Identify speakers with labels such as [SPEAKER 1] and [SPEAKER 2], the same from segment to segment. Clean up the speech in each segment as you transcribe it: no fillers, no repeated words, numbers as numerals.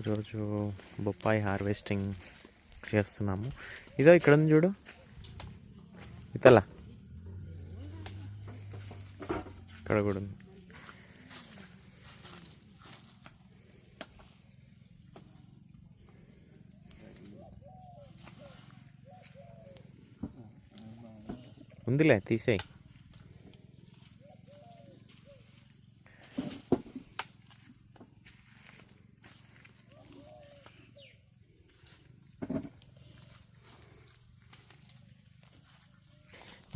[SPEAKER 1] ఈరోజు బొప్పాయి హార్వెస్టింగ్ చేస్తున్నాము. ఇదో ఇక్కడ ఉంది చూడు, ఇతల ఇక్కడ కూడా ఉంది. ఉందిలే, తీసేయి.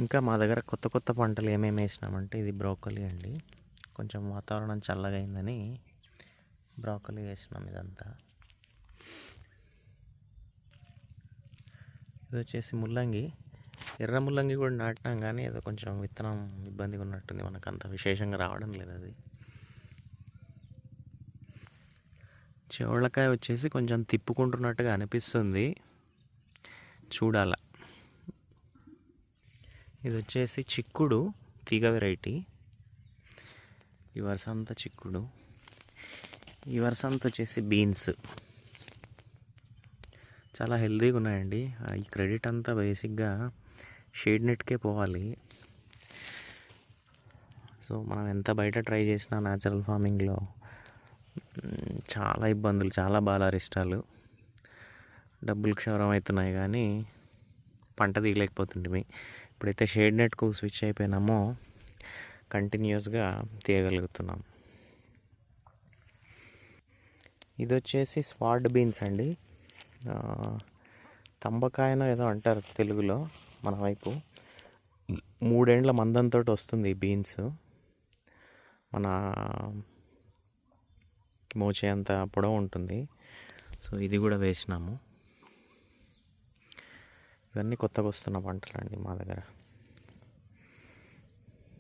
[SPEAKER 1] ఇంకా మా దగ్గర కొత్త కొత్త పంటలు ఏమేమి వేసినామంటే, ఇది బ్రోకలీ అండి. కొంచెం వాతావరణం చల్లగా అయిందని బ్రోకలీ వేసినాం. ఇదంతా ఇది వచ్చేసి ముల్లంగి, ఎర్ర ముల్లంగి కూడా నాటినాం, కానీ ఏదో కొంచెం విత్తనం ఇబ్బందిగా ఉన్నట్టుంది, మనకు అంత విశేషంగా రావడం లేదు. అది చెవళ్ళకాయ వచ్చేసి కొంచెం తిప్పుకుంటున్నట్టుగా అనిపిస్తుంది, చూడాల. ఇది వచ్చేసి చిక్కుడు తీగ వెరైటీ. ఈ వరుస అంతా చిక్కుడు, ఈ వరుస అంతా వచ్చేసి బీన్స్. చాలా హెల్తీగా ఉన్నాయండి. ఈ క్రెడిట్ అంతా బేసిక్గా షేడ్ నెట్కే పోవాలి. సో మనం ఎంత బయట ట్రై చేసినా న్యాచురల్ ఫార్మింగ్లో చాలా ఇబ్బందులు, చాలా బాలారిష్టాలు, డబ్బులు క్షవరం అవుతున్నాయి, కానీ పంట తీయలేకపోతుంటే. ఇప్పుడైతే షేడ్ నెట్కు స్విచ్ అయిపోయినామో కంటిన్యూస్గా తీయగలుగుతున్నాం. ఇది వచ్చేసి స్వాడ్ బీన్స్ అండి. తంబకాయనో ఏదో అంటారు తెలుగులో, మన వైపు 3 ఏండ్ల మందంతో వస్తుంది ఈ బీన్స్. మన మోచే అంత పొడవు ఉంటుంది. సో ఇది కూడా వేసినాము. ఇవన్నీ కొత్తగా వస్తున్న పంటలు అండి మా దగ్గర.